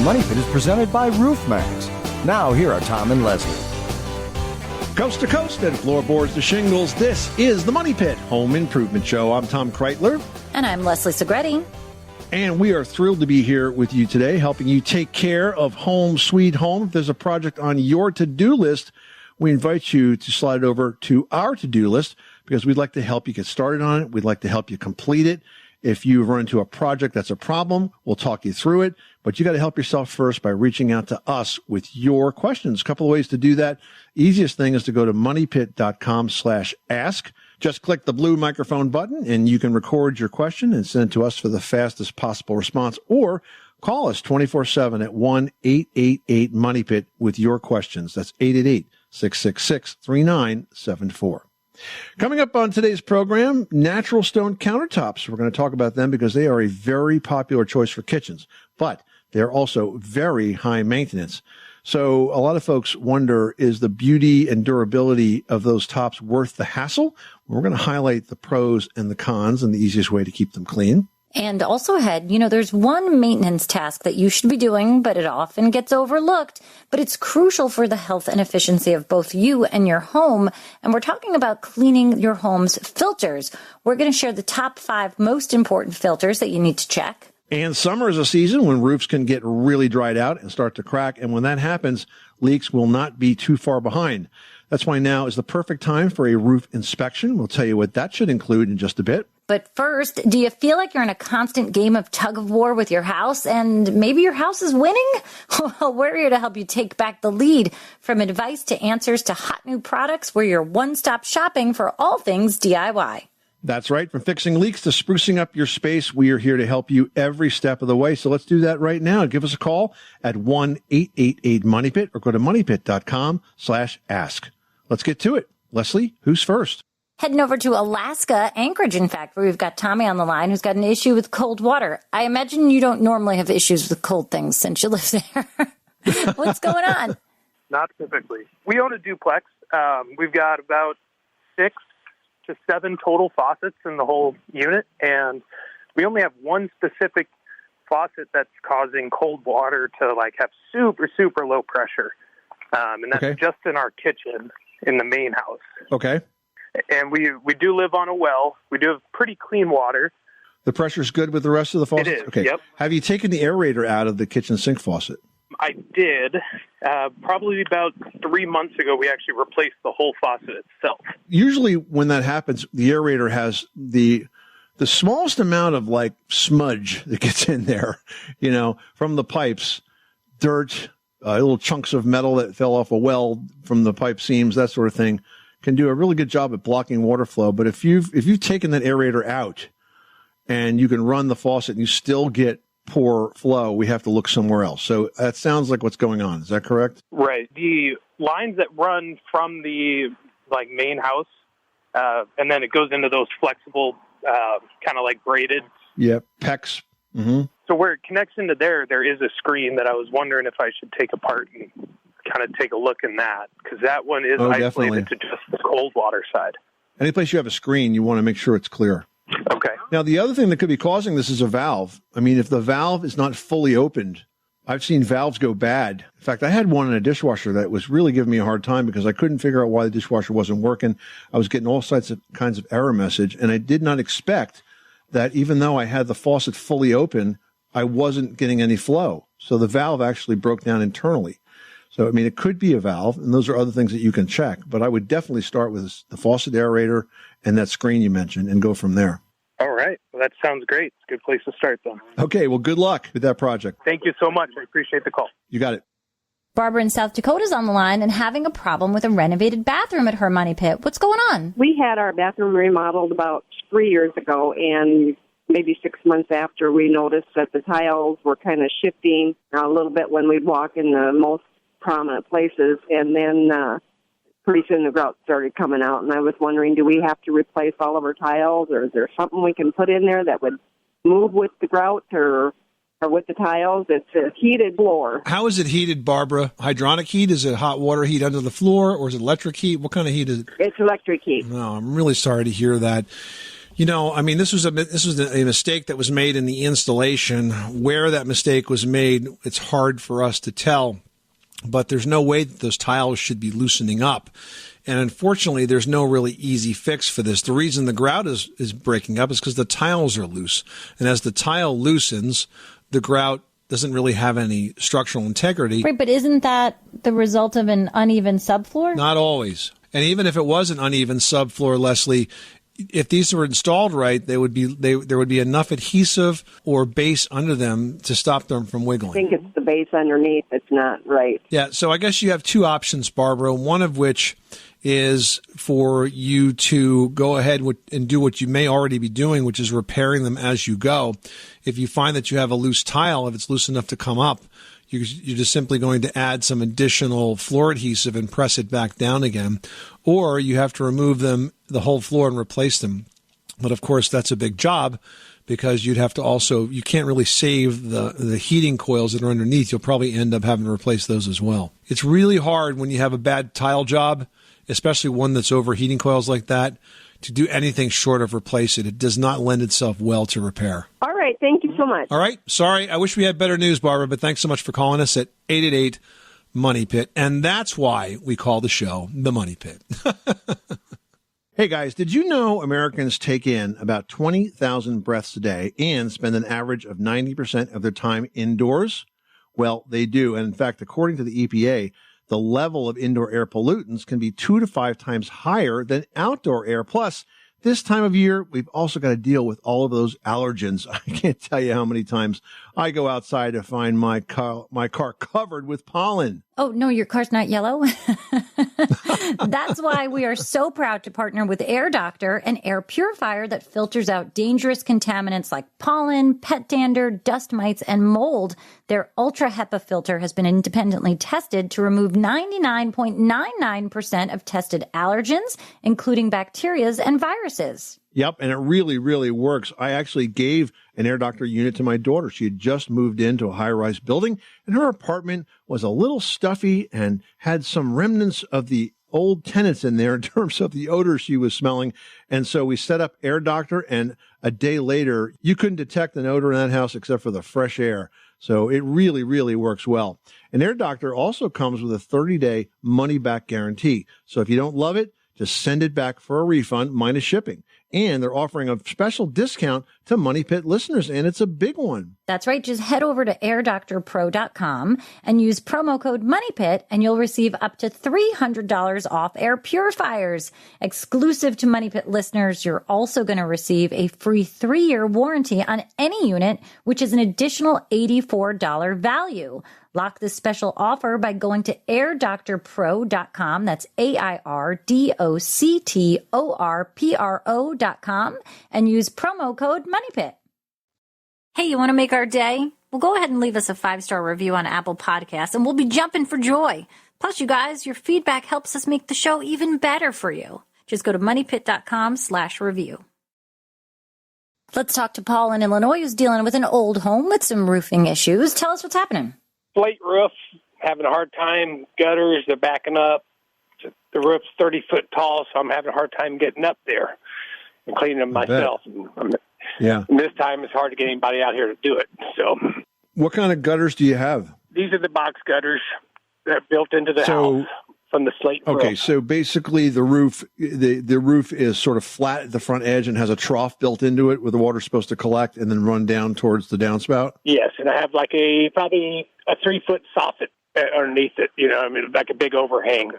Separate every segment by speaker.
Speaker 1: Money Pit is presented by RoofMax. Now, here are Tom and Leslie.
Speaker 2: Coast to coast and floorboards to shingles, this is the Money Pit Home Improvement Show. I'm Tom Kreitler.
Speaker 3: And I'm Leslie Segretti.
Speaker 2: And we are thrilled to be here with you today, helping you take care of home sweet home. If there's a project on your to-do list, we invite you to slide it over to our to-do list because we'd like to help you get started on it. We'd like to help you complete it. If you run into a project that's a problem, we'll talk you through it. But you got to help yourself first by reaching out to us with your questions. A couple of ways to do that. Easiest thing is to go to moneypit.com/ask. Just click the blue microphone button and you can record your question and send it to us for the fastest possible response, or call us 24/7 at 1-888-MONEYPIT with your questions. That's 888-666-3974. Coming up on today's program, natural stone countertops. We're going to talk about them because they are a very popular choice for kitchens, but they're also very high maintenance. So a lot of folks wonder, is the beauty and durability of those tops worth the hassle? We're going to highlight the pros and the cons and the easiest way to keep them clean.
Speaker 3: And also ahead, there's one maintenance task that you should be doing, but it often gets overlooked, but it's crucial for the health and efficiency of both you and your home. And we're talking about cleaning your home's filters. We're going to share the top 5 most important filters that you need to check.
Speaker 2: And summer is a season when roofs can get really dried out and start to crack. And when that happens, leaks will not be too far behind. That's why now is the perfect time for a roof inspection. We'll tell you what that should include in just a bit.
Speaker 3: But first, do you feel like you're in a constant game of tug of war with your house and maybe your house is winning? Well, we're here to help you take back the lead. From advice to answers to hot new products, we're your one-stop shopping for all things DIY.
Speaker 2: That's right. From fixing leaks to sprucing up your space, we are here to help you every step of the way. So let's do that right now. Give us a call at 1-888-MONEYPIT or go to moneypit.com/ask. Let's get to it. Leslie, who's first?
Speaker 3: Heading over to Alaska, Anchorage, in fact, where we've got Tommy on the line who's got an issue with cold water. I imagine you don't normally have issues with cold things since you live there. What's going on?
Speaker 4: Not typically. We own a duplex. We've got about 6 to 7 total faucets in the whole unit, and we only have one specific faucet that's causing cold water to have super, super low pressure. And that's just in our kitchen in the main house.
Speaker 2: Okay.
Speaker 4: And we do live on a well. We do have pretty clean water.
Speaker 2: The pressure's good with the rest of the faucets?
Speaker 4: It is,
Speaker 2: okay.
Speaker 4: Yep.
Speaker 2: Have you taken the aerator out of the kitchen sink faucet?
Speaker 4: I did. Probably about 3 months ago, we actually replaced the whole faucet itself.
Speaker 2: Usually when that happens, the aerator has the smallest amount of smudge that gets in there, from the pipes, dirt, little chunks of metal that fell off a well from the pipe seams, that sort of thing. Can do a really good job at blocking water flow. But if you've taken that aerator out and you can run the faucet and you still get poor flow, we have to look somewhere else. So that sounds like what's going on. Is that correct?
Speaker 4: Right. The lines that run from the main house, and then it goes into those flexible, kind of braided.
Speaker 2: Yeah, PEX. Mm-hmm.
Speaker 4: So where it connects into there is a screen that I was wondering if I should take apart and kind of take a look in that, because that one is isolated
Speaker 2: definitely
Speaker 4: to just the cold water side.
Speaker 2: Any place you have a screen, you want to make sure it's clear.
Speaker 4: Okay.
Speaker 2: Now, the other thing that could be causing this is a valve. I mean, if the valve is not fully opened, I've seen valves go bad. In fact, I had one in a dishwasher that was really giving me a hard time because I couldn't figure out why the dishwasher wasn't working. I was getting all kinds of error message, and I did not expect that even though I had the faucet fully open, I wasn't getting any flow. So the valve actually broke down internally. So, I mean, it could be a valve, and those are other things that you can check. But I would definitely start with the faucet aerator and that screen you mentioned and go from there.
Speaker 4: All right. Well, that sounds great. It's a good place to start then.
Speaker 2: Okay. Well, good luck with that project.
Speaker 4: Thank you so much. I appreciate the call.
Speaker 2: You got it.
Speaker 3: Barbara in South Dakota is on the line and having a problem with a renovated bathroom at her money pit. What's going on?
Speaker 5: We had our bathroom remodeled about 3 years ago, and maybe 6 months after, we noticed that the tiles were kind of shifting a little bit when we'd walk in the most prominent places, and then pretty soon the grout started coming out, and I was wondering, do we have to replace all of our tiles, or is there something we can put in there that would move with the grout or with the tiles? It's a heated floor.
Speaker 6: How is it heated, Barbara? Hydronic heat? Is it hot water heat under the floor, or is it electric heat? What kind of heat is it?
Speaker 5: It's electric heat.
Speaker 6: No, I'm really sorry to hear that. You know, I mean, this was a mistake that was made in the installation. Where that mistake was made, it's hard for us to tell. But there's no way that those tiles should be loosening up. And unfortunately, there's no really easy fix for this. The reason the grout is breaking up is because the tiles are loose. And as the tile loosens, the grout doesn't really have any structural integrity.
Speaker 3: Right, but isn't that the result of an uneven subfloor?
Speaker 6: Not always. And even if it was an uneven subfloor, Leslie, if these were installed right, there would be enough adhesive or base under them to stop them from wiggling.
Speaker 5: I think it's the base underneath that's not right.
Speaker 6: Yeah, so I guess you have two options, Barbara, one of which is for you to go ahead and do what you may already be doing, which is repairing them as you go. If you find that you have a loose tile, if it's loose enough to come up, you're just simply going to add some additional floor adhesive and press it back down again. Or you have to remove the whole floor and replace them. But of course, that's a big job because you can't really save the heating coils that are underneath. You'll probably end up having to replace those as well. It's really hard when you have a bad tile job, especially one that's over heating coils like that, to do anything short of replace it. It does not lend itself well to repair.
Speaker 5: All right. Thank you so much.
Speaker 6: All right. Sorry. I wish we had better news, Barbara, but thanks so much for calling us at 888-MONEY PIT. And that's why we call the show The Money Pit.
Speaker 2: Hey, guys, did you know Americans take in about 20,000 breaths a day and spend an average of 90% of their time indoors? Well, they do. And in fact, according to the EPA, the level of indoor air pollutants can be 2 to 5 times higher than outdoor air. Plus, this time of year, we've also got to deal with all of those allergens. I can't tell you how many times I go outside to find my car covered with pollen.
Speaker 3: Oh, no, your car's not yellow. That's why we are so proud to partner with Air Doctor, an air purifier that filters out dangerous contaminants like pollen, pet dander, dust mites, and mold. Their Ultra HEPA filter has been independently tested to remove 99.99% of tested allergens, including bacteria and viruses.
Speaker 2: Yep, and it really, really works. I actually gave an Air Doctor unit to my daughter. She had just moved into a high-rise building, and her apartment was a little stuffy and had some remnants of the old tenants in there in terms of the odor she was smelling. And so we set up Air Doctor, and a day later, you couldn't detect an odor in that house except for the fresh air. So it really, really works well. And Air Doctor also comes with a 30-day money-back guarantee. So if you don't love it, just send it back for a refund minus shipping. And they're offering a special discount to Money Pit listeners, and it's a big one.
Speaker 3: That's right. Just head over to airdoctorpro.com and use promo code MONEYPIT, and you'll receive up to $300 off air purifiers. Exclusive to Money Pit listeners, you're also going to receive a free 3-year warranty on any unit, which is an additional $84 value. Lock this special offer by going to airdoctorpro.com. That's AIRDOCTORPRO.com and use promo code MONEYPIT. Hey, you want to make our day? Well, go ahead and leave us a 5-star review on Apple Podcasts, and we'll be jumping for joy. Plus, you guys, your feedback helps us make the show even better for you. Just go to moneypit.com/review. Let's talk to Paul in Illinois, who's dealing with an old home with some roofing issues. Tell us what's happening.
Speaker 7: Slate roof, having a hard time. Gutters, they're backing up. The roof's 30 foot tall, so I'm having a hard time getting up there and cleaning them myself.
Speaker 2: Yeah.
Speaker 7: And this time it's hard to get anybody out here to do it. So,
Speaker 2: what kind of gutters do you have?
Speaker 7: These are the box gutters that are built into the house from the slate roof.
Speaker 2: Okay, so basically the roof is sort of flat at the front edge and has a trough built into it where the water's supposed to collect and then run down towards the downspout?
Speaker 7: Yes, and I have like probably a 3-foot soffit underneath it, like a big overhang.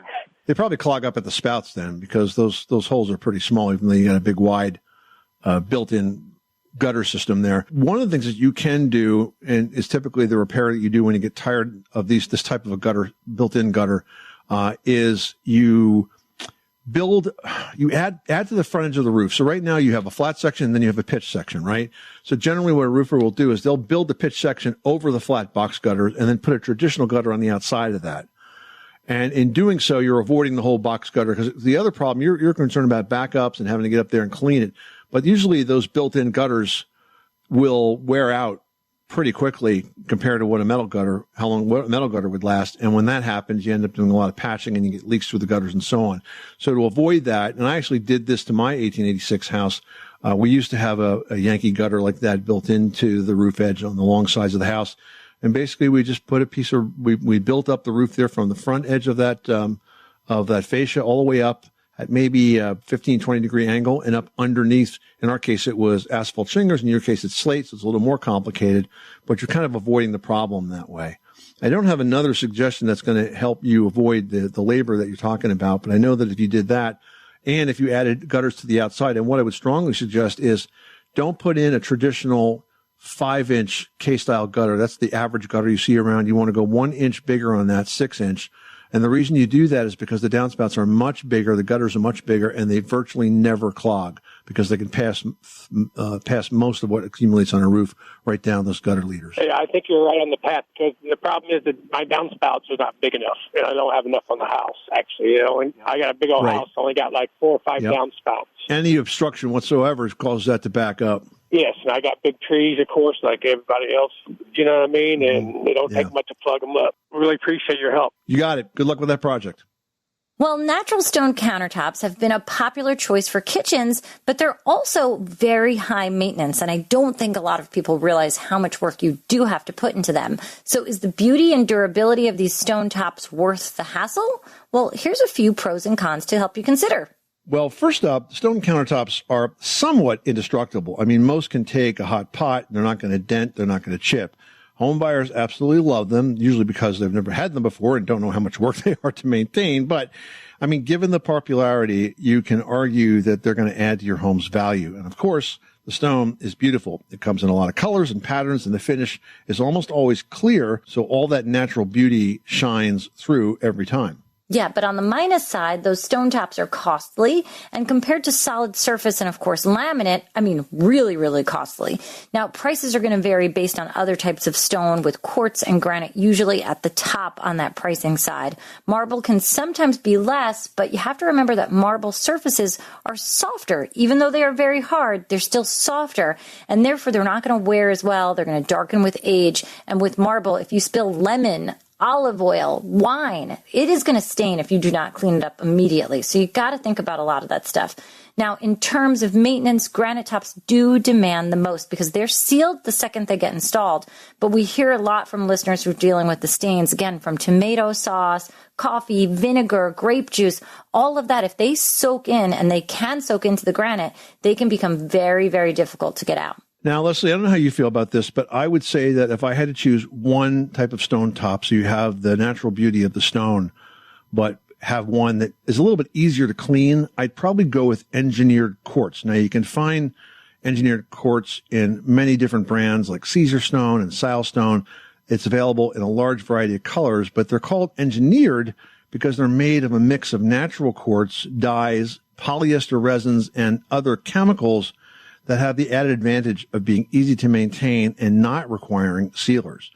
Speaker 2: They probably clog up at the spouts then because those holes are pretty small, even though you got a big wide built-in gutter system there. One of the things that you can do, and is typically the repair that you do when you get tired of this type of a gutter, built-in gutter, is you add to the front edge of the roof. So right now you have a flat section and then you have a pitch section, right? So generally what a roofer will do is they'll build the pitch section over the flat box gutter and then put a traditional gutter on the outside of that. And in doing so, you're avoiding the whole box gutter because the other problem, you're concerned about backups and having to get up there and clean it. But usually those built-in gutters will wear out pretty quickly compared to what a metal gutter would last. And when that happens, you end up doing a lot of patching and you get leaks through the gutters and so on. So to avoid that, and I actually did this to my 1886 house, We used to have a Yankee gutter like that built into the roof edge on the long sides of the house. And basically we just put we built up the roof there from the front edge of that fascia all the way up at maybe a 15, 20 degree angle and up underneath. In our case, it was asphalt shingles. In your case, it's slate. So it's a little more complicated, but you're kind of avoiding the problem that way. I don't have another suggestion that's going to help you avoid the labor that you're talking about, but I know that if you did that and if you added gutters to the outside, and what I would strongly suggest is don't put in a traditional 5-inch K-style gutter. That's the average gutter you see around. You want to go 1 inch bigger on that, 6-inch. And the reason you do that is because the downspouts are much bigger, the gutters are much bigger, and they virtually never clog because they can pass most of what accumulates on a roof right down those gutter leaders.
Speaker 7: Yeah, I think you're right on the path because the problem is that my downspouts are not big enough, and I don't have enough on the house, actually. And I got a big old house, only got like 4 or 5 downspouts.
Speaker 2: Any obstruction whatsoever causes that to back up.
Speaker 7: Yes, and I got big trees, of course, like everybody else, you know what I mean? And they don't take much to plug them up. Really appreciate your help.
Speaker 2: You got it. Good luck with that project.
Speaker 3: Well, natural stone countertops have been a popular choice for kitchens, but they're also very high maintenance, and I don't think a lot of people realize how much work you do have to put into them. So is the beauty and durability of these stone tops worth the hassle? Well, here's a few pros and cons to help you consider.
Speaker 2: Well, first up, stone countertops are somewhat indestructible. I mean, most can take a hot pot. They're not going to dent. They're not going to chip. Home buyers absolutely love them, usually because they've never had them before and don't know how much work they are to maintain. But, I mean, given the popularity, you can argue that they're going to add to your home's value. And, of course, the stone is beautiful. It comes in a lot of colors and patterns, and the finish is almost always clear, so all that natural beauty shines through every time.
Speaker 3: Yeah, but on the minus side, those stone tops are costly, and compared to solid surface and, of course, laminate, I mean, really, really costly. Now, prices are going to vary based on other types of stone, with quartz and granite usually at the top on that pricing side. Marble can sometimes be less, but you have to remember that marble surfaces are softer. Even though they are very hard, they're still softer, and therefore they're not going to wear as well. They're going to darken with age, and with marble, if you spill lemon, olive oil, wine, it is going to stain if you do not clean it up immediately. So you got to think about a lot of that stuff. Now, in terms of maintenance, granite tops do demand the most because they're sealed the second they get installed. But we hear a lot from listeners who are dealing with the stains, again, from tomato sauce, coffee, vinegar, grape juice, all of that. If they soak in, and they can soak into the granite, they can become very, very difficult to get out.
Speaker 2: Now, Leslie, I don't know how you feel about this, but I would say that if I had to choose one type of stone top, so you have the natural beauty of the stone, but have one that is a little bit easier to clean, I'd probably go with engineered quartz. Now, you can find engineered quartz in many different brands like Caesar stone and silestone. It's available in a large variety of colors, but they're called engineered because they're made of a mix of natural quartz, dyes, polyester resins, and other chemicals that have the added advantage of being easy to maintain and not requiring sealers.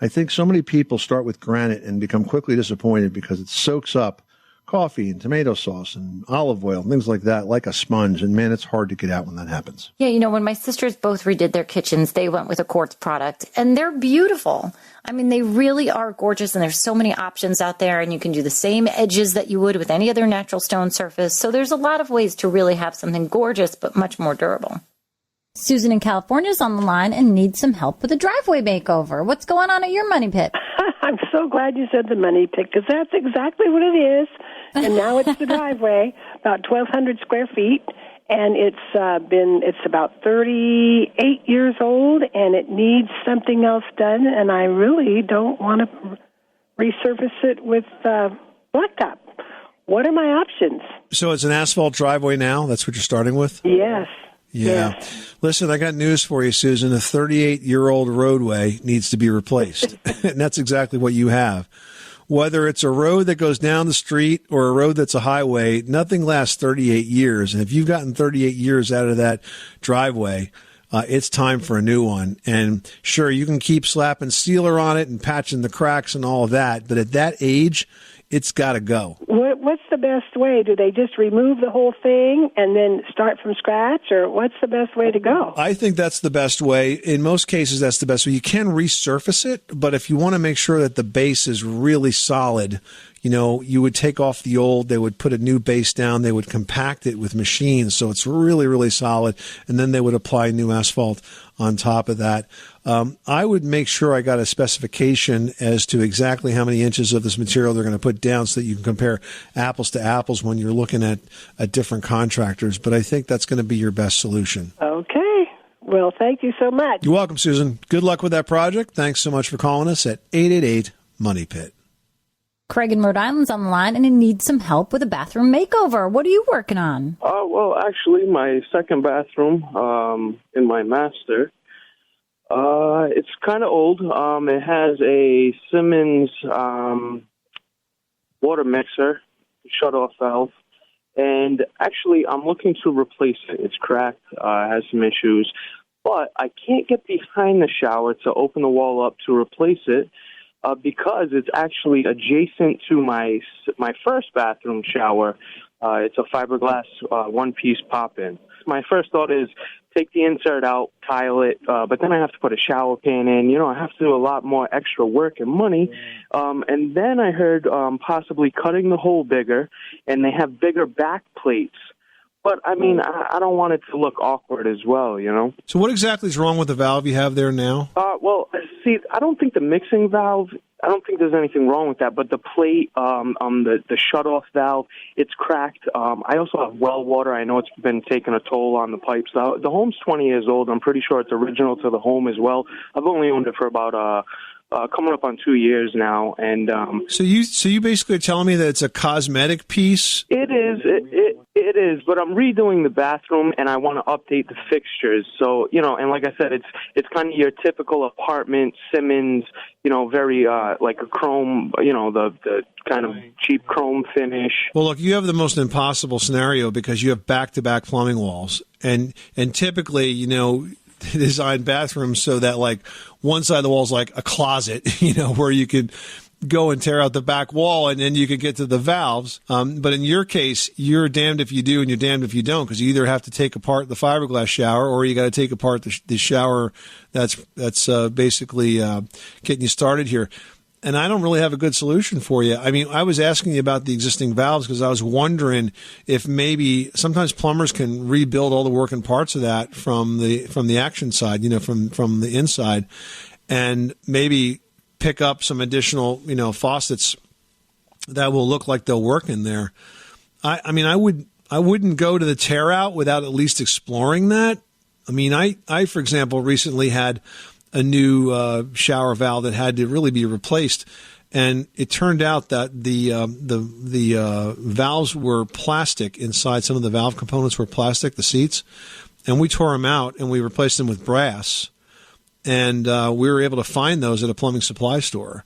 Speaker 2: I think so many people start with granite and become quickly disappointed because it soaks up coffee and tomato sauce and olive oil and things like that like a sponge. And man, it's hard to get out when that happens.
Speaker 3: Yeah, you know, when my sisters both redid their kitchens, they went with a quartz product, and they're beautiful. I mean, they really are gorgeous, and there's so many options out there, and you can do the same edges that you would with any other natural stone surface. So there's a lot of ways to really have something gorgeous but much more durable. Susan in California is on the line and needs some help with a driveway makeover. What's going on at your money pit?
Speaker 8: I'm so glad you said the money pit, because that's exactly what it is. And now it's the driveway, about 1,200 square feet, and it's about 38 years old, and it needs something else done, and I really don't want to resurface it with blacktop. What are my options?
Speaker 6: So it's an asphalt driveway now? That's what you're starting with?
Speaker 8: Yes.
Speaker 6: Yeah.
Speaker 8: Yes.
Speaker 6: Listen, I got news for you, Susan. A 38-year-old roadway needs to be replaced. And that's exactly what you have. Whether it's a road that goes down the street or a road that's a highway, nothing lasts 38 years. And if you've gotten 38 years out of that driveway, it's time for a new one. And sure, you can keep slapping sealer on it and patching the cracks and all of that. But at that age, it's got to go.
Speaker 8: What's the best way? Do they just remove the whole thing and then start from scratch, or what's the best way to go?
Speaker 6: I think that's the best way. In most cases, that's the best way. You can resurface it, but if you want to make sure that the base is really solid, you would take off the old, they would put a new base down, they would compact it with machines so it's really, really solid, and then they would apply new asphalt on top of that. I would make sure I got a specification as to exactly how many inches of this material they're going to put down so that you can compare apples to apples when you're looking at different contractors. But I think that's going to be your best solution.
Speaker 8: Okay. Well, thank you so much.
Speaker 6: You're welcome, Susan. Good luck with that project. Thanks so much for calling us at 888-MONEY-PIT.
Speaker 3: Craig in Rhode Island's on the line, and he needs some help with a bathroom makeover. What are you working on?
Speaker 9: Well, actually, my second bathroom in my master, it's kind of old. It has a Simmons water mixer, shut-off valve, and actually, I'm looking to replace it. It's cracked, has some issues, but I can't get behind the shower to open the wall up to replace it. Because it's actually adjacent to my first bathroom shower. It's a fiberglass one-piece pop-in. My first thought is take the insert out, tile it, but then I have to put a shower pan in. I have to do a lot more extra work and money. And then I heard possibly cutting the hole bigger, and they have bigger back plates. But, I mean, I don't want it to look awkward as well,
Speaker 6: So what exactly is wrong with the valve you have there now?
Speaker 9: Well, see, I don't think the mixing valve, I don't think there's anything wrong with that. But the plate, the shutoff valve, it's cracked. I also have well water. I know it's been taking a toll on the pipes. The home's 20 years old. I'm pretty sure it's original to the home as well. I've only owned it for about coming up on 2 years now. And
Speaker 6: So you basically are telling me that it's a cosmetic piece?
Speaker 9: It is. It is, but I'm redoing the bathroom, and I want to update the fixtures. So, and like I said, it's kind of your typical apartment, Simmons, very like a chrome, the kind of cheap chrome finish.
Speaker 6: Well, look, you have the most impossible scenario because you have back-to-back plumbing walls, and typically, design bathrooms so that like one side of the wall is like a closet, where you could go and tear out the back wall and then you could get to the valves. But in your case, you're damned if you do and you're damned if you don't, because you either have to take apart the fiberglass shower or you got to take apart the shower that's basically getting you started here. And I don't really have a good solution for you. I mean, I was asking you about the existing valves because I was wondering if maybe sometimes plumbers can rebuild all the working parts of that from the action side, from the inside, and maybe pick up some additional, faucets that will look like they'll work in there. I mean, I wouldn't go to the tear out without at least exploring that. I mean, I for example, recently had a new shower valve that had to really be replaced, and it turned out that the valves were plastic inside. Some of the valve components were plastic, the seats, and we tore them out and we replaced them with brass. And we were able to find those at a plumbing supply store.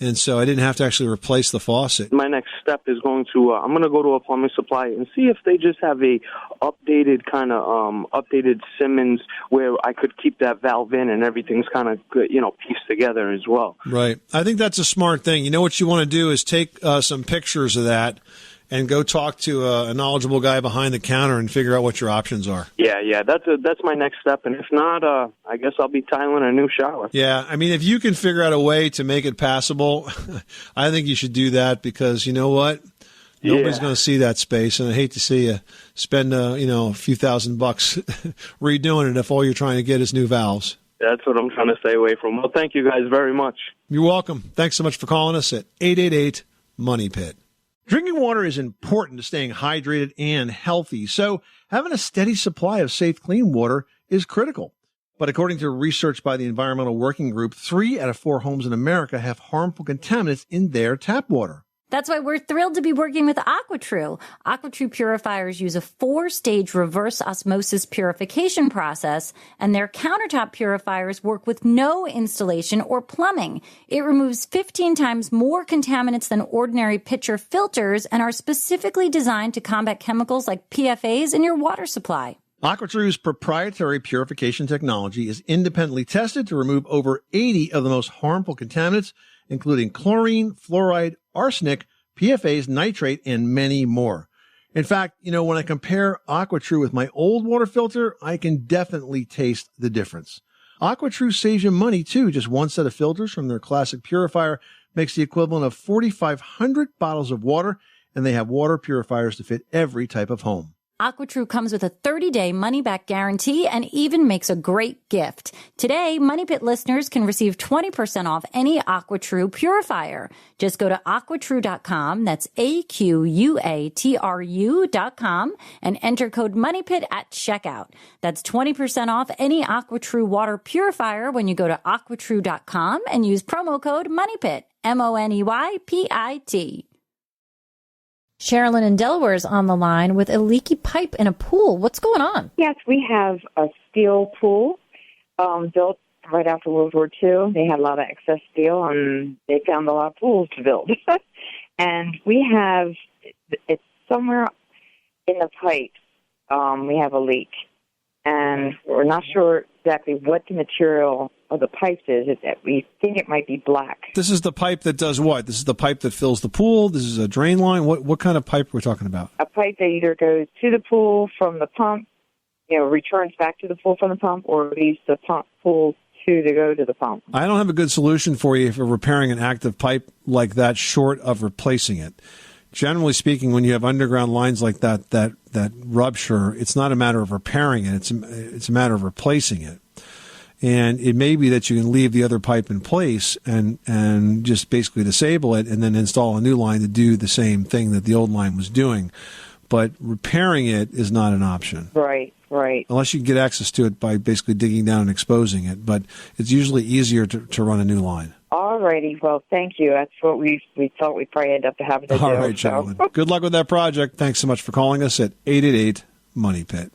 Speaker 6: And so I didn't have to actually replace the faucet.
Speaker 9: My next step is I'm going to go to a plumbing supply and see if they just have a updated kind of updated Simmons where I could keep that valve in and everything's kind of good, pieced together as well.
Speaker 6: Right. I think that's a smart thing. You know what you want to do is take some pictures of that and go talk to a knowledgeable guy behind the counter and figure out what your options are.
Speaker 9: Yeah, that's my next step. And if not, I guess I'll be tiling a new shower.
Speaker 6: Yeah, I mean, if you can figure out a way to make it passable, I think you should do that because you know what? Nobody's going to see that space, and I hate to see you spend a few $1,000 redoing it if all you're trying to get is new valves.
Speaker 9: That's what I'm trying to stay away from. Well, thank you guys very much.
Speaker 6: You're welcome. Thanks so much for calling us at 888-MONEY-PIT.
Speaker 2: Drinking water is important to staying hydrated and healthy, so having a steady supply of safe, clean water is critical. But according to research by the Environmental Working Group, 3 out of 4 homes in America have harmful contaminants in their tap water.
Speaker 3: That's why we're thrilled to be working with AquaTrue. AquaTrue purifiers use a 4-stage reverse osmosis purification process, and their countertop purifiers work with no installation or plumbing. It removes 15 times more contaminants than ordinary pitcher filters and are specifically designed to combat chemicals like PFAS in your water supply.
Speaker 2: AquaTrue's proprietary purification technology is independently tested to remove over 80 of the most harmful contaminants, including chlorine, fluoride, arsenic, PFAs, nitrate, and many more. In fact, when I compare AquaTrue with my old water filter, I can definitely taste the difference. AquaTrue saves you money too. Just one set of filters from their classic purifier makes the equivalent of 4,500 bottles of water, and they have water purifiers to fit every type of home.
Speaker 3: AquaTrue comes with a 30-day money-back guarantee and even makes a great gift. Today, Money Pit listeners can receive 20% off any AquaTrue purifier. Just go to aquatrue.com, that's AQUATRU.com, and enter code MONEYPIT at checkout. That's 20% off any AquaTrue water purifier when you go to aquatrue.com and use promo code MONEYPIT, MONEYPIT. Sherilyn in Delaware is on the line with a leaky pipe in a pool. What's going on?
Speaker 10: Yes, we have a steel pool built right after World War II. They had a lot of excess steel, and they found a lot of pools to build. And we have, it's somewhere in the pipe, we have a leak. And we're not sure exactly what the material of the pipes is. We think it might be black.
Speaker 6: This is the pipe that does what? This is the pipe that fills the pool? This is a drain line? What kind of pipe are we talking about?
Speaker 10: A pipe that either goes to the pool from the pump, returns back to the pool from the pump, or leaves the pool to go to the pump.
Speaker 6: I don't have a good solution for you for repairing an active pipe like that short of replacing it. Generally speaking, when you have underground lines like that rupture, it's not a matter of repairing it. It's a matter of replacing it. And it may be that you can leave the other pipe in place and just basically disable it and then install a new line to do the same thing that the old line was doing. But repairing it is not an option.
Speaker 10: Right.
Speaker 6: Unless you can get access to it by basically digging down and exposing it. But it's usually easier to run a new line.
Speaker 10: All righty. Well, thank you. That's what we thought we'd probably end up having to do.
Speaker 6: All right, Sherilyn. Good luck with that project. Thanks so much for calling us at 888-MONEY-PIT.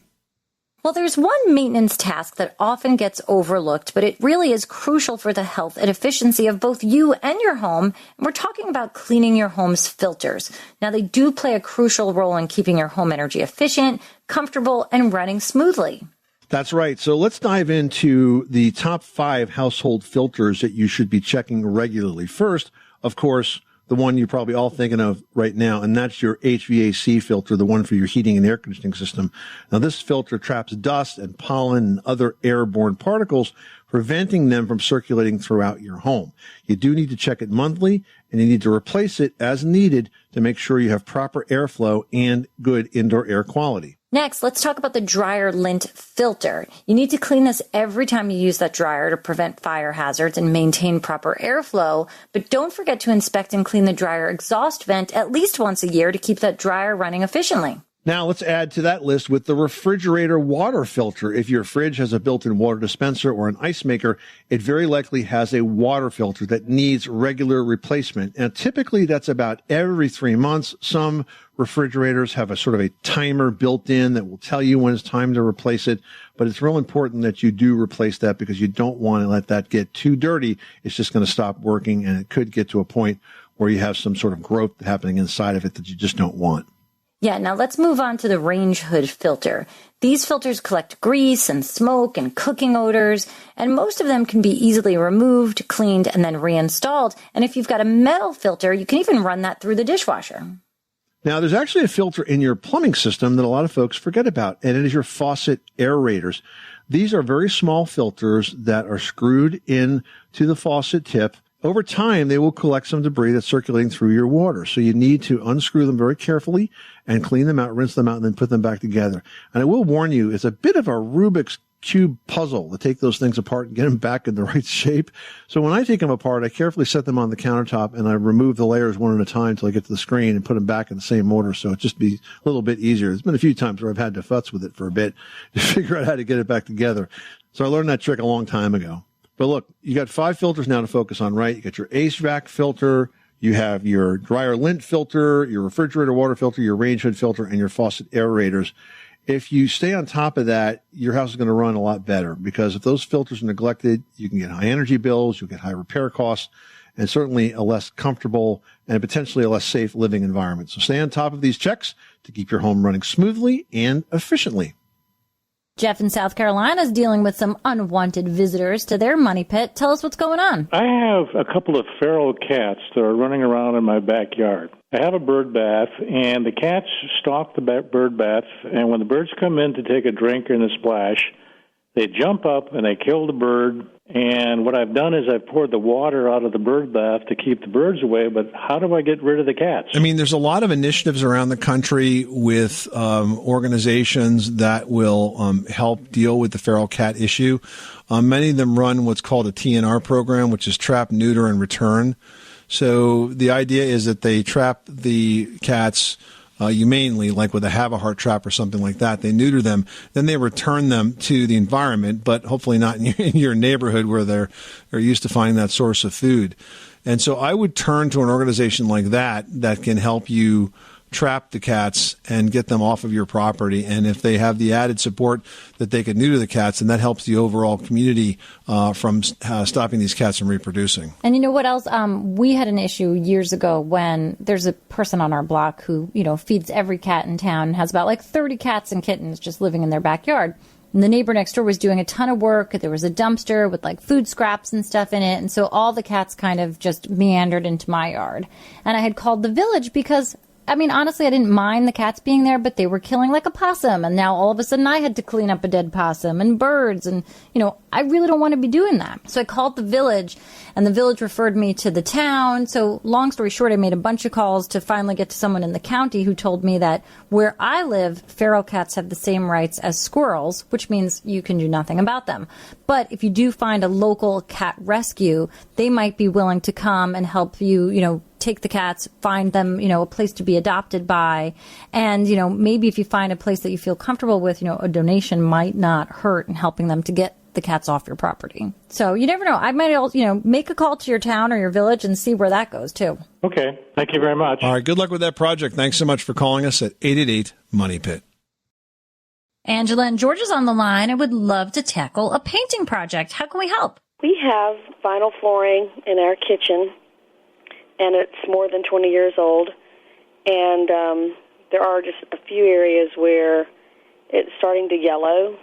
Speaker 3: Well, there's one maintenance task that often gets overlooked, but it really is crucial for the health and efficiency of both you and your home. And we're talking about cleaning your home's filters. Now, they do play a crucial role in keeping your home energy efficient, comfortable, and running smoothly.
Speaker 2: That's right. So let's dive into the top 5 household filters that you should be checking regularly. First, of course, the one you're probably all thinking of right now, and that's your HVAC filter, the one for your heating and air conditioning system. Now, this filter traps dust and pollen and other airborne particles, preventing them from circulating throughout your home. You do need to check it monthly, and you need to replace it as needed to make sure you have proper airflow and good indoor air quality.
Speaker 3: Next, let's talk about the dryer lint filter. You need to clean this every time you use that dryer to prevent fire hazards and maintain proper airflow. But don't forget to inspect and clean the dryer exhaust vent at least once a year to keep that dryer running efficiently.
Speaker 2: Now let's add to that list with the refrigerator water filter. If your fridge has a built-in water dispenser or an ice maker, it very likely has a water filter that needs regular replacement. And typically that's about every 3 months. Some refrigerators have a sort of a timer built in that will tell you when it's time to replace it. But it's real important that you do replace that because you don't want to let that get too dirty. It's just going to stop working, and it could get to a point where you have some sort of growth happening inside of it that you just don't want.
Speaker 3: Yeah, now let's move on to the range hood filter. These filters collect grease and smoke and cooking odors, and most of them can be easily removed, cleaned, and then reinstalled. And if you've got a metal filter, you can even run that through the dishwasher.
Speaker 2: Now, there's actually a filter in your plumbing system that a lot of folks forget about, and it is your faucet aerators. These are very small filters that are screwed in to the faucet tip. Over time, they will collect some debris that's circulating through your water. So you need to unscrew them very carefully and clean them out, rinse them out, and then put them back together. And I will warn you, it's a bit of a Rubik's Cube puzzle to take those things apart and get them back in the right shape. So when I take them apart, I carefully set them on the countertop and I remove the layers one at a time until I get to the screen and put them back in the same order. So it just be a little bit easier. There's been a few times where I've had to futz with it for a bit to figure out how to get it back together. So I learned that trick a long time ago. But look, you got 5 filters now to focus on, right? You got your HVAC filter, you have your dryer lint filter, your refrigerator water filter, your range hood filter, and your faucet aerators. If you stay on top of that, your house is going to run a lot better, because if those filters are neglected, you can get high energy bills, you'll get high repair costs, and certainly a less comfortable and potentially a less safe living environment. So stay on top of these checks to keep your home running smoothly and efficiently.
Speaker 3: Jeff in South Carolina is dealing with some unwanted visitors to their money pit. Tell us what's going on.
Speaker 11: I have a couple of feral cats that are running around in my backyard. I have a bird bath, and the cats stalk the bird bath, and when the birds come in to take a drink or in a splash, they jump up and they kill the bird. And what I've done is I've poured the water out of the bird bath to keep the birds away, but how do I get rid of the cats?
Speaker 6: I mean, there's a lot of initiatives around the country with organizations that will help deal with the feral cat issue. Many of them run what's called a TNR program, which is trap, neuter, and return. So the idea is that they trap the cats humanely, like with a have-a-heart trap or something like that. They neuter them, then they return them to the environment, but hopefully not in your neighborhood where they're used to finding that source of food. And so I would turn to an organization like that can help you trap the cats and get them off of your property. And if they have the added support that they can neuter the cats, then that helps the overall community from stopping these cats from reproducing.
Speaker 3: And you know what else? We had an issue years ago when there's a person on our block who, feeds every cat in town and has about like 30 cats and kittens just living in their backyard. And the neighbor next door was doing a ton of work. There was a dumpster with like food scraps and stuff in it. And so all the cats kind of just meandered into my yard. And I had called the village because honestly, I didn't mind the cats being there, but they were killing like a possum. And now all of a sudden I had to clean up a dead possum and birds. And, I really don't want to be doing that. So I called the village, and the village referred me to the town. So long story short, I made a bunch of calls to finally get to someone in the county who told me that where I live, feral cats have the same rights as squirrels, which means you can do nothing about them. But if you do find a local cat rescue, they might be willing to come and help you, take the cats, find them, a place to be adopted by. And, maybe if you find a place that you feel comfortable with, a donation might not hurt in helping them to get the cats off your property. So you never know. I might, make a call to your town or your village and see where that goes too.
Speaker 11: Okay. Thank you very much.
Speaker 6: All right. Good luck with that project. Thanks so much for calling us at 888-MONEY-PIT.
Speaker 3: Angela and George is on the line and would love to tackle a painting project. How can we help?
Speaker 12: We have vinyl flooring in our kitchen, and it's more than 20 years old. And there are just a few areas where it's starting to yellow,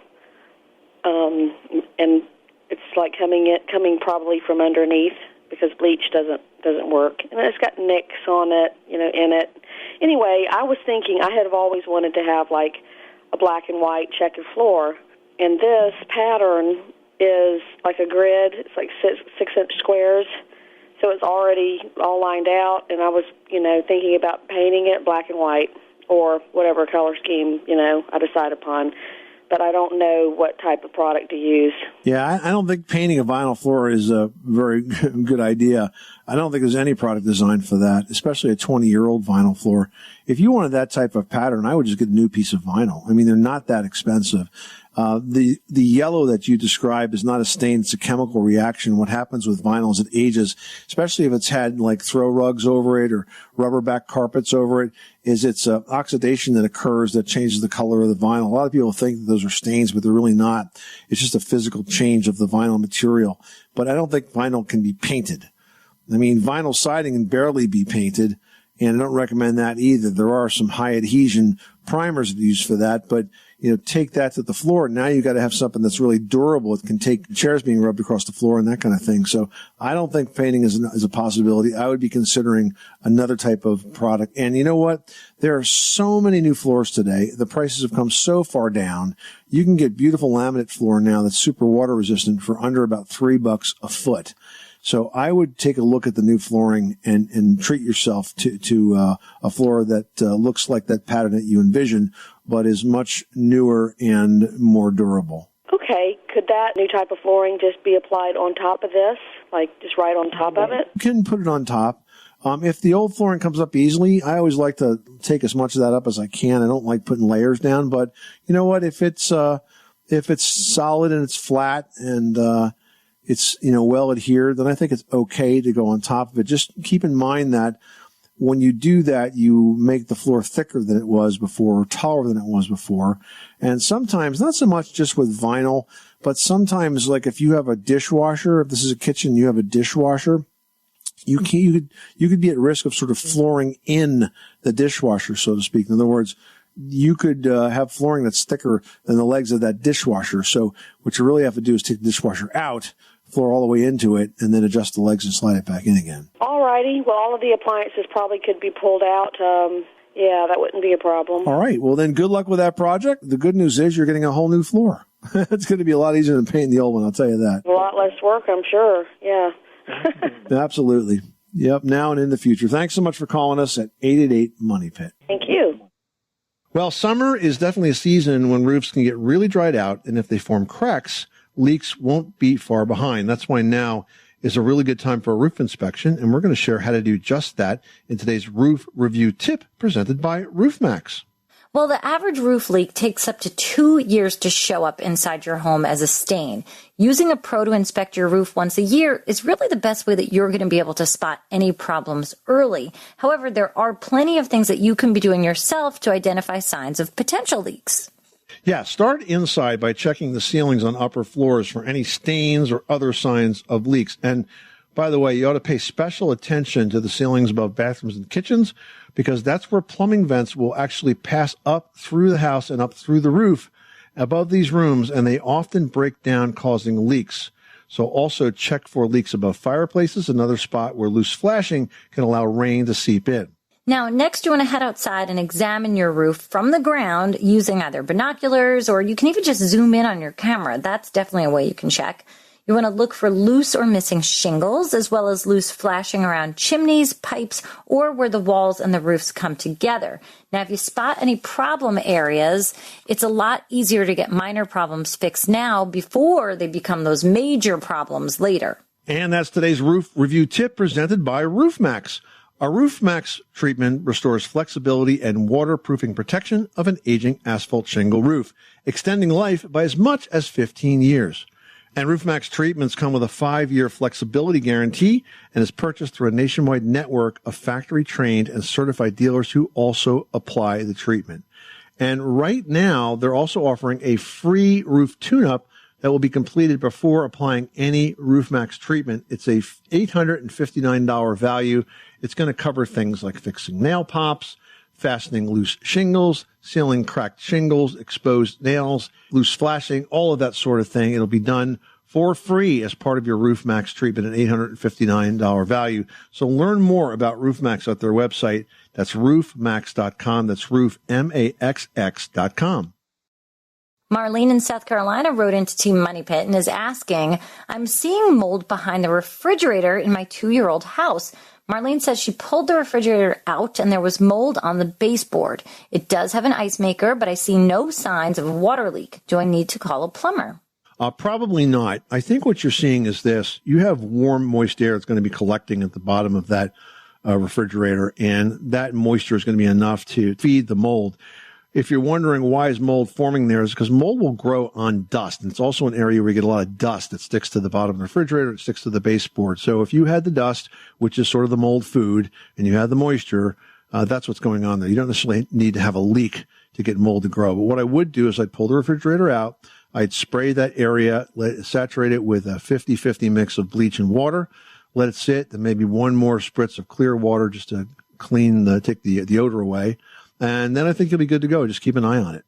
Speaker 12: and it's like coming probably from underneath because bleach doesn't work. And it's got nicks on it, in it. Anyway, I was thinking I had always wanted to have like a black and white checkered floor, and this pattern is like a grid. It's like 6-inch squares. So it's already all lined out, and I was, thinking about painting it black and white or whatever color scheme, I decide upon. But I don't know what type of product to use.
Speaker 2: Yeah, I don't think painting a vinyl floor is a very good idea. I don't think there's any product designed for that, especially a 20-year-old vinyl floor. If you wanted that type of pattern, I would just get a new piece of vinyl. They're not that expensive. The yellow that you describe is not a stain. It's a chemical reaction. What happens with vinyl is it ages, especially if it's had like throw rugs over it or rubber back carpets over it, is it's oxidation that occurs that changes the color of the vinyl. A lot of people think that those are stains, but they're really not. It's just a physical change of the vinyl material. But I don't think vinyl can be painted. Vinyl siding can barely be painted, and I don't recommend that either. There are some high adhesion primers used for that, but take that to the floor. Now you got to have something that's really durable. It can take chairs being rubbed across the floor and that kind of thing. So I don't think painting is a possibility. I would be considering another type of product. And you know what? There are so many new floors today. The prices have come so far down. You can get beautiful laminate floor now that's super water resistant for under about $3 a foot. So I would take a look at the new flooring and treat yourself to a floor that looks like that pattern that you envision, but is much newer and more durable.
Speaker 12: Okay. Could that new type of flooring just be applied on top of this, like just right on top of it?
Speaker 2: You can put it on top. If the old flooring comes up easily, I always like to take as much of that up as I can. I don't like putting layers down, but you know what? If it's solid and it's flat and it's, well adhered, then I think it's okay to go on top of it. Just keep in mind that when you do that, you make the floor thicker than it was before or taller than it was before. And sometimes, not so much just with vinyl, but sometimes like if you have a dishwasher, if this is a kitchen, you have a dishwasher, you could be at risk of sort of flooring in the dishwasher, so to speak. In other words, you could have flooring that's thicker than the legs of that dishwasher. So what you really have to do is take the dishwasher out, floor all the way into it, and then adjust the legs and slide it back in again.
Speaker 12: All righty. Well, all of the appliances probably could be pulled out. Yeah, that wouldn't be a problem.
Speaker 2: All right. Well, then good luck with that project. The good news is you're getting a whole new floor. It's going to be a lot easier than painting the old one, I'll tell you that.
Speaker 12: A lot less work, I'm sure. Yeah.
Speaker 2: Absolutely. Yep, now and in the future. Thanks so much for calling us at 888-MONEY-PIT.
Speaker 12: Thank you.
Speaker 2: Well, summer is definitely a season when roofs can get really dried out, and if they form cracks, leaks won't be far behind. That's why now is a really good time for a roof inspection, and we're going to share how to do just that in today's roof review tip presented by RoofMax.
Speaker 3: Well, the average roof leak takes up to 2 years to show up inside your home as a stain. Using a pro to inspect your roof once a year is really the best way that you're going to be able to spot any problems early. However, there are plenty of things that you can be doing yourself to identify signs of potential leaks.
Speaker 2: Yeah, start inside by checking the ceilings on upper floors for any stains or other signs of leaks. And by the way, you ought to pay special attention to the ceilings above bathrooms and kitchens, because that's where plumbing vents will actually pass up through the house and up through the roof above these rooms, and they often break down, causing leaks. So also check for leaks above fireplaces, another spot where loose flashing can allow rain to seep in.
Speaker 3: Now, next you want to head outside and examine your roof from the ground using either binoculars, or you can even just zoom in on your camera. That's definitely a way you can check. You want to look for loose or missing shingles, as well as loose flashing around chimneys, pipes, or where the walls and the roofs come together. Now, if you spot any problem areas, it's a lot easier to get minor problems fixed now before they become those major problems later.
Speaker 2: And that's today's roof review tip presented by RoofMax. A RoofMax treatment restores flexibility and waterproofing protection of an aging asphalt shingle roof, extending life by as much as 15 years. And RoofMax treatments come with a 5-year flexibility guarantee and is purchased through a nationwide network of factory-trained and certified dealers who also apply the treatment. And right now, they're also offering a free roof tune-up that will be completed before applying any RoofMax treatment. It's a $859 value. It's going to cover things like fixing nail pops, fastening loose shingles, sealing cracked shingles, exposed nails, loose flashing, all of that sort of thing. It'll be done for free as part of your RoofMax treatment, an $859 value. So learn more about RoofMax at their website. That's roofmax.com. That's roofmaxx.com.
Speaker 3: Marlene in South Carolina wrote into Team Money Pit and is asking, I'm seeing mold behind the refrigerator in my 2-year-old house. Marlene says she pulled the refrigerator out and there was mold on the baseboard. It does have an ice maker, but I see no signs of a water leak. Do I need to call a plumber?
Speaker 2: Probably not. I think what you're seeing is this. You have warm, moist air that's going to be collecting at the bottom of that refrigerator, and that moisture is going to be enough to feed the mold. If you're wondering why is mold forming there, is because mold will grow on dust. And it's also an area where you get a lot of dust that sticks to the bottom of the refrigerator, it sticks to the baseboard. So if you had the dust, which is sort of the mold food, and you had the moisture, that's what's going on there. You don't necessarily need to have a leak to get mold to grow. But what I would do is I'd pull the refrigerator out, I'd spray that area, saturate it with a 50-50 mix of bleach and water, let it sit, then maybe one more spritz of clear water just to take the odor away. And then I think you'll be good to go. Just keep an eye on it.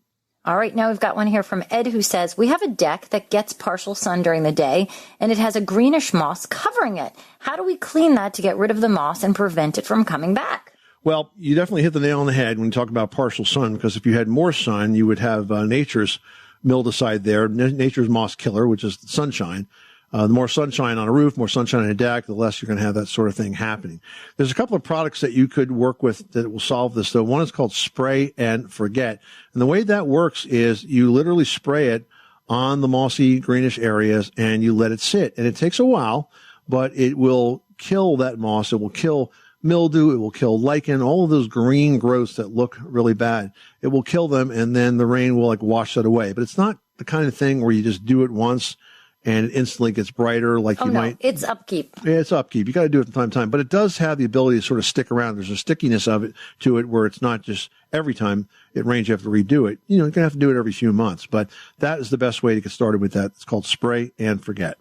Speaker 3: All right, now we've got one here from Ed who says, we have a deck that gets partial sun during the day, and it has a greenish moss covering it. How do we clean that to get rid of the moss and prevent it from coming back?
Speaker 2: Well, you definitely hit the nail on the head when you talk about partial sun, because if you had more sun, you would have nature's mildewcide there, nature's moss killer, which is sunshine. The more sunshine on a roof, more sunshine on a deck, the less you're going to have that sort of thing happening. There's a couple of products that you could work with that will solve this, though. One is called Spray and Forget. And the way that works is you literally spray it on the mossy greenish areas and you let it sit. And it takes a while, but it will kill that moss. It will kill mildew. It will kill lichen, all of those green growths that look really bad. It will kill them, and then the rain will wash that away. But it's not the kind of thing where you just do it once and it instantly gets brighter might.
Speaker 3: It's upkeep.
Speaker 2: Yeah, it's upkeep. You got to do it from time to time. But it does have the ability to sort of stick around. There's a stickiness to it where it's not just every time it rains you have to redo it. You're going to have to do it every few months. But that is the best way to get started with that. It's called Spray and Forget.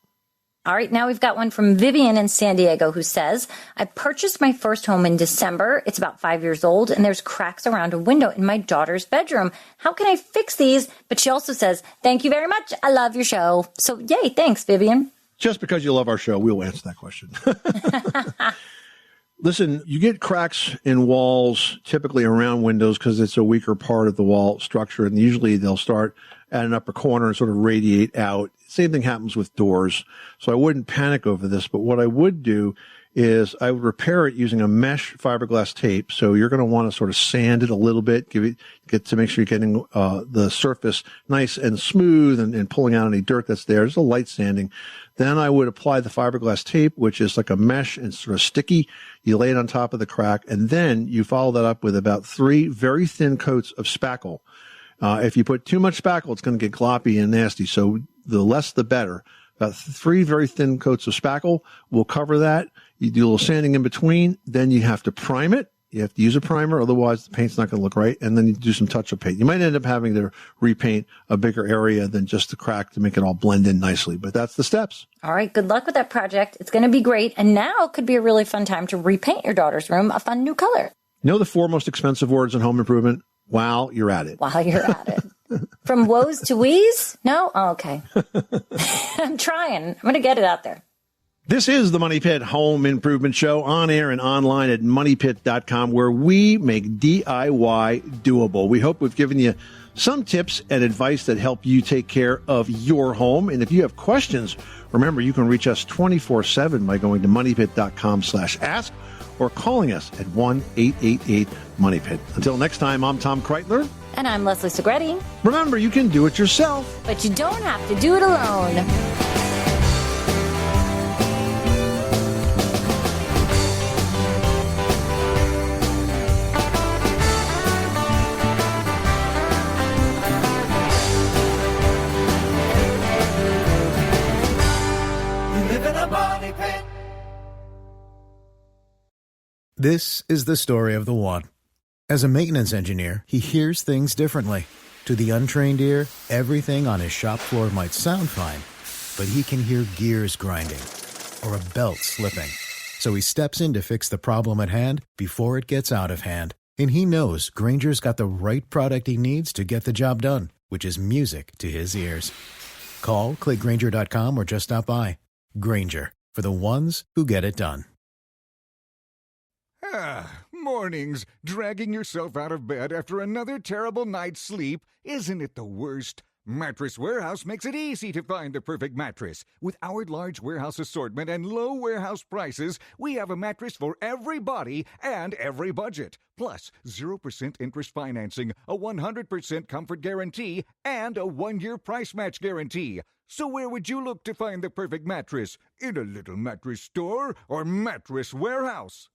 Speaker 3: All right, now we've got one from Vivian in San Diego who says, I purchased my first home in December. It's about 5 years old, and there's cracks around a window in my daughter's bedroom. How can I fix these? But she also says, thank you very much. I love your show. So, yay, thanks, Vivian.
Speaker 2: Just because you love our show, we'll answer that question. Listen, you get cracks in walls, typically around windows, because it's a weaker part of the wall structure, and usually they'll start at an upper corner and sort of radiate out. Same thing happens with doors. So I wouldn't panic over this, but what I would do is I would repair it using a mesh fiberglass tape. So you're going to want to sort of sand it a little bit, get to make sure you're getting the surface nice and smooth and pulling out any dirt that's there. Just a light sanding. Then I would apply the fiberglass tape, which is like a mesh and sort of sticky. You lay it on top of the crack, and then you follow that up with about 3 very thin coats of spackle. If you put too much spackle, it's going to get gloppy and nasty. So the less, the better. About 3 very thin coats of spackle will cover that. You do a little sanding in between. Then you have to prime it. You have to use a primer, otherwise the paint's not going to look right. And then you do some touch-up paint. You might end up having to repaint a bigger area than just the crack to make it all blend in nicely. But that's the steps.
Speaker 3: All right, good luck with that project. It's going to be great. And now could be a really fun time to repaint your daughter's room a fun new color.
Speaker 2: You know the 4 most expensive words in home improvement? While you're at it.
Speaker 3: While you're at it. From woes to wheeze? No? Oh, okay. I'm trying. I'm going to get it out there.
Speaker 2: This is the Money Pit Home Improvement Show, on air and online at moneypit.com, where we make DIY doable. We hope we've given you some tips and advice that help you take care of your home. And if you have questions, remember, you can reach us 24/7 by going to moneypit.com/ask or calling us at 1-888-MONEYPIT. Until next time, I'm Tom Kreitler.
Speaker 3: And I'm Leslie Segretti.
Speaker 2: Remember, you can do it yourself,
Speaker 3: but you don't have to do it alone.
Speaker 13: This is the story of the one. As a maintenance engineer, he hears things differently. To the untrained ear, everything on his shop floor might sound fine, but he can hear gears grinding or a belt slipping. So he steps in to fix the problem at hand before it gets out of hand. And he knows Grainger's got the right product he needs to get the job done, which is music to his ears. Call, click Grainger.com, or just stop by. Grainger, for the ones who get it done.
Speaker 14: Mornings, dragging yourself out of bed after another terrible night's sleep, isn't it the worst? Mattress Warehouse makes it easy to find the perfect mattress. With our large warehouse assortment and low warehouse prices, we have a mattress for every body and every budget. Plus, 0% interest financing, a 100% comfort guarantee, and a 1-year price match guarantee. So where would you look to find the perfect mattress? In a little mattress store or Mattress Warehouse?